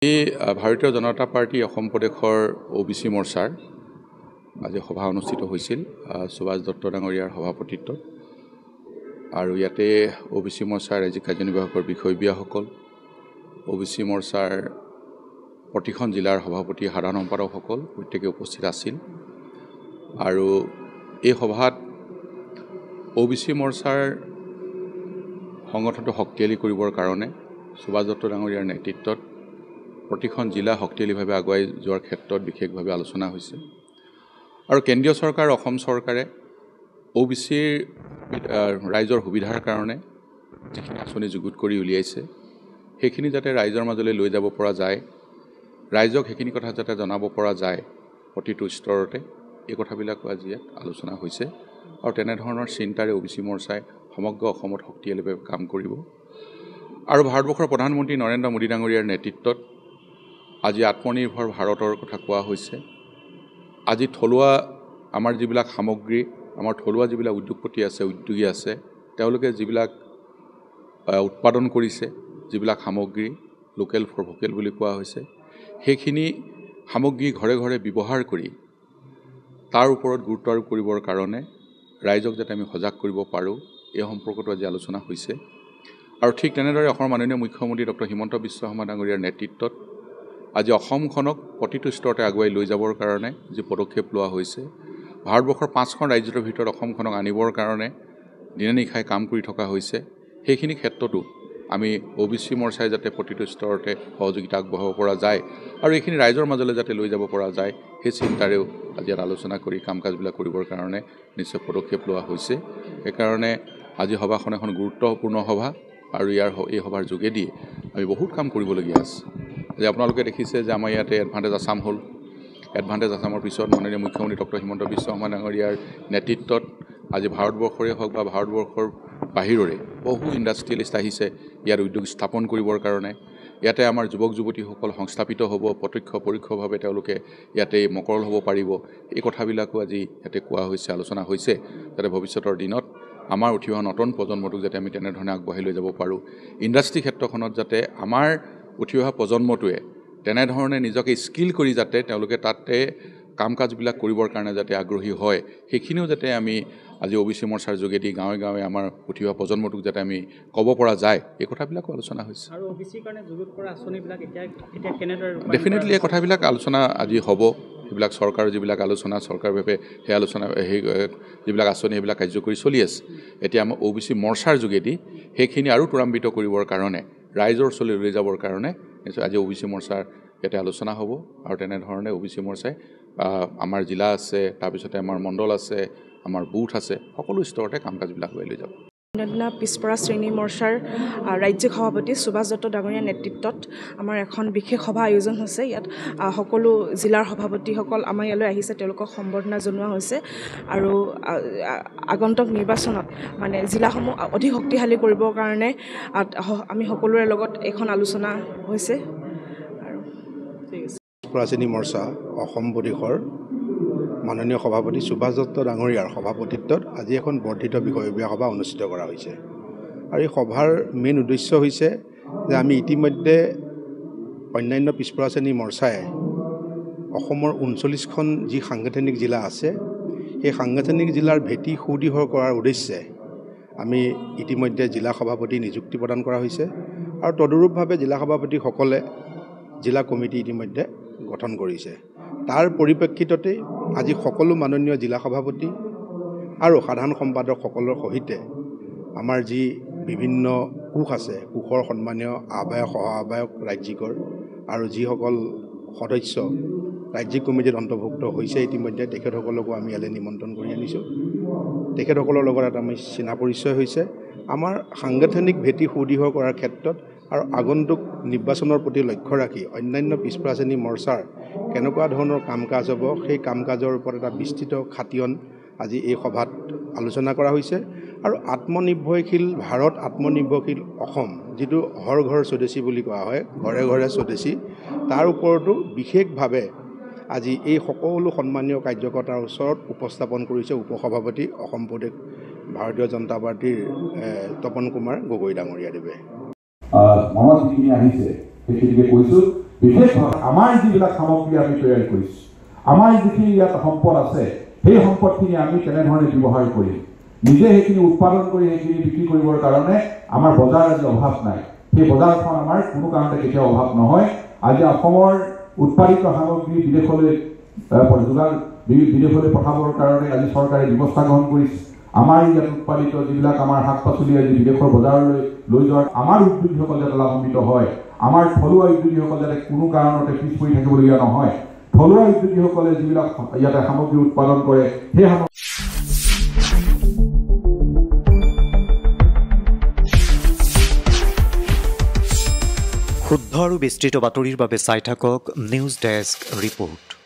ভাৰতীয় জনতা পাৰ্টি অসম প্ৰদেশৰ OBC মৰ্চাৰ আজি সভা অনুষ্ঠিত হৈছিল সুভাষ দত্ত ডাঙৰীয়াৰ সভাপতিত্বত আৰু ইয়াতে OBC মৰ্চাৰ ৰাজ্যিক কাৰ্যনিৰ্বাহকৰ বিষয়বিয়াসকল OBC মৰ্চাৰ প্ৰতিখন জিলাৰ সভাপতি সাধাৰণ সম্পাদকসকল প্ৰত্যেকে উপস্থিত আছিল আৰু এই সভাত OBC মৰ্চাৰ সংগঠনটো শক্তিশালী কৰিবৰ কাৰণে সুভাষ দত্ত ডাঙৰীয়াৰ নেতৃত্বত প্ৰতিখন জিলা শক্তিশালীভাৱে আগুৱাই যোৱাৰ ক্ষেত্ৰত বিশেষভাৱে আলোচনা হৈছে আৰু কেন্দ্ৰীয় চৰকাৰ অসম চৰকাৰে OBCৰ ৰাইজৰ সুবিধাৰ কাৰণে যিখিনি আঁচনি যুগুত কৰি উলিয়াইছে সেইখিনি যাতে ৰাইজৰ মাজলৈ লৈ যাব পৰা যায় ৰাইজক সেইখিনি কথা যাতে জনাব পৰা যায় প্ৰতিটো স্তৰতে এই কথাবিলাকো আজি ইয়াত আলোচনা হৈছে আৰু তেনেধৰণৰ চিন্তাৰে OBC মৰ্চাই সমগ্ৰ অসমত শক্তিশালীভাৱে কাম কৰিব আৰু ভাৰতবৰ্ষৰ প্ৰধানমন্ত্ৰী নৰেন্দ্ৰ মোদী ডাঙৰীয়াৰ নেতৃত্বত আজি আত্মনিৰ্ভৰ ভাৰতৰ কথা কোৱা হৈছে আজি থলুৱা আমাৰ যিবিলাক সামগ্ৰী আমাৰ থলুৱা যিবিলাক উদ্যোগপতি আছে উদ্যোগী আছে তেওঁলোকে যিবিলাক উৎপাদন কৰিছে যিবিলাক সামগ্ৰী লোকেল ফৰ ভোকেল বুলি কোৱা হৈছে সেইখিনি সামগ্ৰী ঘৰে ঘৰে ব্যৱহাৰ কৰি তাৰ ওপৰত গুৰুত্ব আৰোপ কৰিবৰ কাৰণে ৰাইজক যাতে আমি সজাগ কৰিব পাৰোঁ এই সম্পৰ্কত আজি আলোচনা হৈছে আৰু ঠিক তেনেদৰে অসমৰ মাননীয় মুখ্যমন্ত্ৰী ডক্টৰ হিমন্ত বিশ্ব শৰ্মা ডাঙৰীয়াৰ নেতৃত্বত আজি অসমখনক প্ৰতিটো স্তৰতে আগুৱাই লৈ যাবৰ কাৰণে যি পদক্ষেপ লোৱা হৈছে ভাৰতবৰ্ষৰ 5খন ৰাজ্যৰ ভিতৰত অসমখনক আনিবৰ কাৰণে দিনে নিশাই কাম কৰি থকা হৈছে সেইখিনি ক্ষেত্ৰতো আমি OBC মৰ্চাই যাতে প্ৰতিটো স্তৰতে সহযোগিতা আগবঢ়াব পৰা যায় আৰু এইখিনি ৰাইজৰ মাজলৈ যাতে লৈ যাব পৰা যায় সেই চিন্তাৰেও আজি ইয়াত আলোচনা কৰি কাম কাজবিলাক কৰিবৰ কাৰণে নিশ্চয় পদক্ষেপ লোৱা হৈছে সেইকাৰণে আজি সভাখন এখন গুৰুত্বপূৰ্ণ সভা আৰু এই সভাৰ যোগেদি আমি বহুত কাম কৰিবলগীয়া আছে যে আপোনালোকে দেখিছে যে আমাৰ ইয়াতে এডভান্টেজ আসাম হ'ল এডভান্টেজ আসামৰ পিছত মাননীয় মুখ্যমন্ত্ৰী ডক্টৰ হিমন্ত বিশ্ব শৰ্মা ডাঙৰীয়াৰ নেতৃত্বত আজি ভাৰতবৰ্ষৰে হওক বা ভাৰতবৰ্ষৰ বাহিৰৰে বহু ইণ্ডাষ্ট্ৰিয়েলিষ্ট আহিছে ইয়াৰ উদ্যোগ স্থাপন কৰিবৰ কাৰণে ইয়াতে আমাৰ যুৱক যুৱতীসকল সংস্থাপিত হ'ব প্ৰত্যক্ষ পৰোক্ষভাৱে তেওঁলোকে ইয়াতে মকৰল হ'ব পাৰিব এই কথাবিলাকো আজি ইয়াতে কোৱা হৈছে আলোচনা হৈছে যাতে ভৱিষ্যতৰ দিনত আমাৰ উঠি অহা নতুন প্ৰজন্মটোক যাতে আমি তেনেধৰণে আগবঢ়াই লৈ যাব পাৰোঁ ইণ্ডাষ্ট্ৰি ক্ষেত্ৰখনত যাতে আমাৰ উঠি অহা প্ৰজন্মটোৱে তেনেধৰণে নিজকে স্কিল কৰি যাতে তেওঁলোকে তাতে কাম কাজবিলাক কৰিবৰ কাৰণে যাতে আগ্ৰহী হয় সেইখিনিও যাতে আমি আজি OBC মৰ্চাৰ যোগেদি গাঁৱে গাঁৱে আমাৰ উঠি অহা প্ৰজন্মটোক যাতে আমি ক'ব পৰা যায় এই কথাবিলাকো আলোচনা হৈছে আৰু OBCৰ কাৰণে যুগুত কৰা আঁচনিবিলাক এতিয়া কেনেদৰে ডেফিনেটলি এই কথাবিলাক আলোচনা আজি হ'ব এইবিলাক চৰকাৰৰ যিবিলাক আলোচনা চৰকাৰভাৱে সেই আলোচনা সেই যিবিলাক আঁচনি সেইবিলাক কাৰ্যকৰী চলি আছে এতিয়া আমাৰ OBC মৰ্চাৰ যোগেদি সেইখিনি আৰু ত্বৰান্বিত কৰিবৰ কাৰণে ৰাইজৰ ওচৰলৈ লৈ যাবৰ কাৰণে আজি OBC মৰ্চাৰ ইয়াতে আলোচনা হ'ব আৰু তেনেধৰণে OBC মৰ্চাই আমাৰ জিলা আছে তাৰপিছতে আমাৰ মণ্ডল আছে আমাৰ বুথ আছে সকলো স্তৰতে কাম কাজবিলাক লৈ যাব অন্যান্য পিছপৰা শ্ৰেণী মৰ্চাৰ ৰাজ্যিক সভাপতি সুভাষ দত্ত ডাঙৰীয়াৰ নেতৃত্বত আমাৰ এখন বিশেষ সভা আয়োজন হৈছে ইয়াত সকলো জিলাৰ সভাপতিসকল আমাৰ ইয়ালৈ আহিছে তেওঁলোকক সম্বৰ্ধনা জনোৱা হৈছে আৰু আগন্তুক নিৰ্বাচনত মানে জিলাসমূহ অধিক শক্তিশালী কৰিবৰ কাৰণে আমি সকলোৰে লগত এখন আলোচনা হৈছে আৰু ঠিক আছে পিছপৰা শ্ৰেণী মৰ্চা অসম প্ৰদেশৰ মাননীয় সভাপতি সুভাষ দত্ত ডাঙৰীয়াৰ সভাপতিত্বত আজি এখন বৰ্ধিত বিষয়ববীয়া সভা অনুষ্ঠিত কৰা হৈছে আৰু এই সভাৰ মেইন উদ্দেশ্য হৈছে যে আমি ইতিমধ্যে অন্যান্য পিছপৰা শ্ৰেণী মৰ্চাই অসমৰ 39খন যি সাংগঠনিক জিলা আছে সেই সাংগঠনিক জিলাৰ ভেটি সুদৃঢ় কৰাৰ উদ্দেশ্যে আমি ইতিমধ্যে জিলা সভাপতি নিযুক্তি প্ৰদান কৰা হৈছে আৰু তদুৰূপভাৱে জিলা সভাপতিসকলে জিলা কমিটি ইতিমধ্যে গঠন কৰিছে তাৰ পৰিপ্ৰেক্ষিততে আজি সকলো মাননীয় জিলা সভাপতি আৰু সাধাৰণ সম্পাদকসকলৰ সৈতে আমাৰ যি বিভিন্ন কোষ আছে কোষৰ সন্মানীয় আহ্বায়ক সহ আহ্বায়ক ৰাজ্যিকৰ আৰু যিসকল সদস্য ৰাজ্যিক কমিটিত অন্তৰ্ভুক্ত হৈছে ইতিমধ্যে তেখেতসকলকো আমি ইয়ালৈ নিমন্ত্ৰণ কৰি আনিছোঁ তেখেতসকলৰ লগত এটা আমি চিনা পৰিচয় হৈছে আমাৰ সাংগঠনিক ভেটি সুদৃঢ় কৰাৰ ক্ষেত্ৰত আৰু আগন্তুক নিৰ্বাচনৰ প্ৰতি লক্ষ্য ৰাখি অন্যান্য পিছপৰা শ্ৰেণী মৰ্চাৰ কেনেকুৱা ধৰণৰ কাম কাজ হ'ব সেই কাম কাজৰ ওপৰত এটা বিস্তৃত খাতিয়ন আজি এই সভাত আলোচনা কৰা হৈছে আৰু আত্মনিৰ্ভৰশীল ভাৰত আত্মনিৰ্ভৰশীল অসম যিটো হৰ ঘৰ স্বদেশী বুলি কোৱা হয় ঘৰে ঘৰে স্বদেশী তাৰ ওপৰতো বিশেষভাৱে আজি এই সকলো সন্মানীয় কাৰ্যকৰ্তাৰ ওচৰত উপস্থাপন কৰিছে উপসভাপতি অসম প্ৰদেশ ভাৰতীয় জনতা পাৰ্টিৰ তপন কুমাৰ গগৈ ডাঙৰীয়াদেৱে মনত যিখিনি আহিছে সেইখিনিকে কৈছোঁ বিশেষভাৱে আমাৰ যিবিলাক সামগ্ৰী আমি তৈয়াৰ কৰিছোঁ, আমাৰ যিখিনি ইয়াত সম্পদ আছে, সেই সম্পদখিনি আমি কেনেধৰণে ব্যৱহাৰ কৰিম, নিজে সেইখিনি উৎপাদন কৰি সেইখিনি বিক্ৰী কৰিবৰ কাৰণে আমাৰ বজাৰ আজি অভাৱ নাই। সেই বজাৰখন আমাৰ কোনো কাৰণতে কেতিয়াও অভাৱ নহয়। আজি অসমৰ উৎপাদিত সামগ্ৰী বিদেশলৈ বিদেশলৈ পঠাবৰ কাৰণে আজি চৰকাৰে ব্যৱস্থা গ্ৰহণ কৰিছে। আমাৰ ইয়াত উৎপাদিত যিবিলাক আমাৰ শাক পাচলি আজি বিদেশৰ বজাৰলৈ লৈ যোৱাৰ আমাৰ উদ্যোগীসকল যাতে লাভান্বিত হয়, আমাৰ থলুৱা উদ্যোগীসকল যাতে কোনো কাৰণতে পিছ পৰি থাকিবলগীয়া নহয়, থলুৱা উদ্যোগীসকলে যিবিলাক ইয়াতে সামগ্ৰী উৎপাদন কৰে সেই শুদ্ধ আৰু বিস্তৃত বাতৰিৰ বাবে চাই থাকক নিউজ ডেস্ক ৰিপৰ্ট।